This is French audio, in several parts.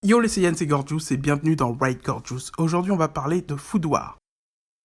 Yo les Saiyans, c'est Gorgeous et bienvenue dans Ride Gorgeous. Aujourd'hui on va parler de Food War.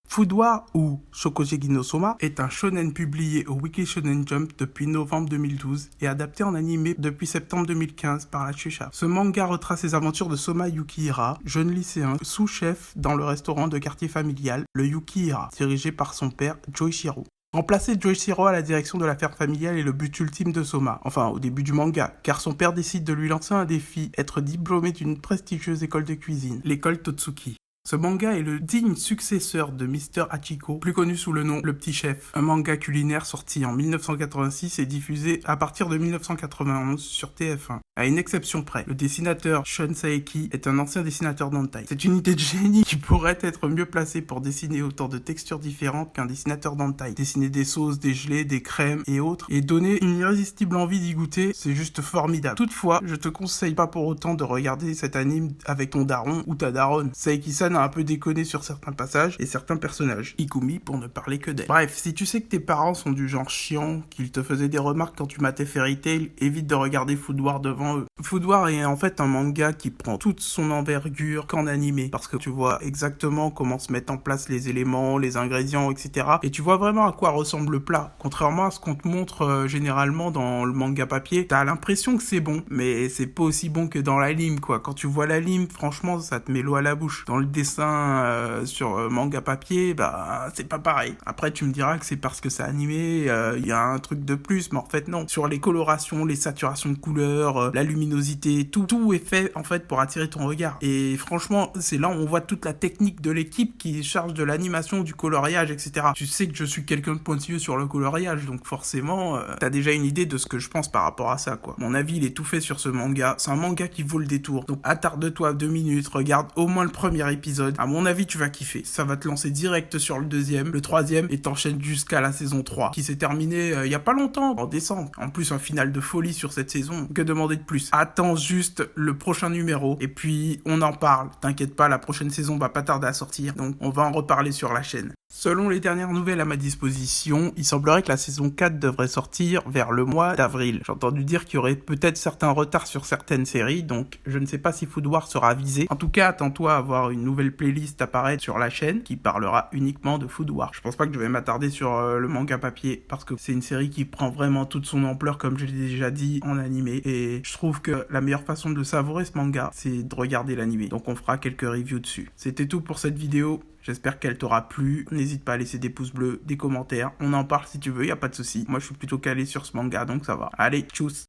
Food War, ou Shokugeki no Soma, est un shonen publié au Weekly Shonen Jump depuis novembre 2012 et adapté en animé depuis septembre 2015 par la Shueisha. Ce manga retrace les aventures de Soma Yukihira, jeune lycéen sous-chef dans le restaurant de quartier familial, le Yukihira, dirigé par son père Joichiro. Remplacer Joichiro à la direction de l'affaire familiale est le but ultime de Soma, enfin au début du manga, car son père décide de lui lancer un défi, être diplômé d'une prestigieuse école de cuisine, l'école Totsuki. Ce manga est le digne successeur de Mr. Hachiko, plus connu sous le nom Le Petit Chef, un manga culinaire sorti en 1986 et diffusé à partir de 1991 sur TF1. À une exception près, le dessinateur Shun Saeki est un ancien dessinateur d'hentai. C'est une idée de génie qui pourrait être mieux placée pour dessiner autant de textures différentes qu'un dessinateur d'hentai. Dessiner des sauces, des gelées, des crèmes et autres, et donner une irrésistible envie d'y goûter, c'est juste formidable. Toutefois, je te conseille pas pour autant de regarder cet anime avec ton daron ou ta daronne. Saeki-san a un peu déconné sur certains passages et certains personnages. Ikumi pour ne parler que d'elle. Bref, si tu sais que tes parents sont du genre chiant, qu'ils te faisaient des remarques quand tu matais Fairy Tail, évite de regarder Food War devant eux. Food War est en fait un manga qui prend toute son envergure qu'en animé, parce que tu vois exactement comment se mettent en place les éléments, les ingrédients, etc. Et tu vois vraiment à quoi ressemble le plat. Contrairement à ce qu'on te montre généralement dans le manga papier, t'as l'impression que c'est bon, mais c'est pas aussi bon que dans l'anime, quoi. Quand tu vois l'anime, franchement, ça te met l'eau à la bouche. Dans le dessin sur manga papier, bah c'est pas pareil. Après tu me diras que c'est parce que c'est animé, il y a un truc de plus, mais en fait non. Sur les colorations, les saturations de couleurs, la luminosité, tout est fait en fait pour attirer ton regard. Et franchement, c'est là où on voit toute la technique de l'équipe qui est charge de l'animation, du coloriage, etc. Tu sais que je suis quelqu'un de pointilleux sur le coloriage, donc forcément, t'as déjà une idée de ce que je pense par rapport à ça, quoi. Mon avis, il est tout fait sur ce manga. C'est un manga qui vaut le détour. Donc attarde-toi 2 minutes, regarde au moins le premier épisode. À mon avis, tu vas kiffer. Ça va te lancer direct sur le deuxième, le troisième, et t'enchaînes jusqu'à la saison 3, qui s'est terminée il y a pas longtemps, en décembre. En plus, un final de folie sur cette saison. Que demander de plus? Attends juste le prochain numéro, et puis on en parle. T'inquiète pas, la prochaine saison va pas tarder à sortir, donc on va en reparler sur la chaîne. Selon les dernières nouvelles à ma disposition, il semblerait que la saison 4 devrait sortir vers le mois d'avril. J'ai entendu dire qu'il y aurait peut-être certains retards sur certaines séries, donc je ne sais pas si Food War sera visé. En tout cas, attends-toi à avoir une nouvelle playlist apparaître sur la chaîne qui parlera uniquement de Food War. Je pense pas que je vais m'attarder sur le manga papier, parce que c'est une série qui prend vraiment toute son ampleur, comme je l'ai déjà dit, en animé, et je trouve que la meilleure façon de savourer ce manga, c'est de regarder l'animé. Donc on fera quelques reviews dessus. C'était tout pour cette vidéo. J'espère qu'elle t'aura plu. N'hésite pas à laisser des pouces bleus, des commentaires. On en parle si tu veux, y a pas de souci. Moi, je suis plutôt calé sur ce manga, donc ça va. Allez, tchuss!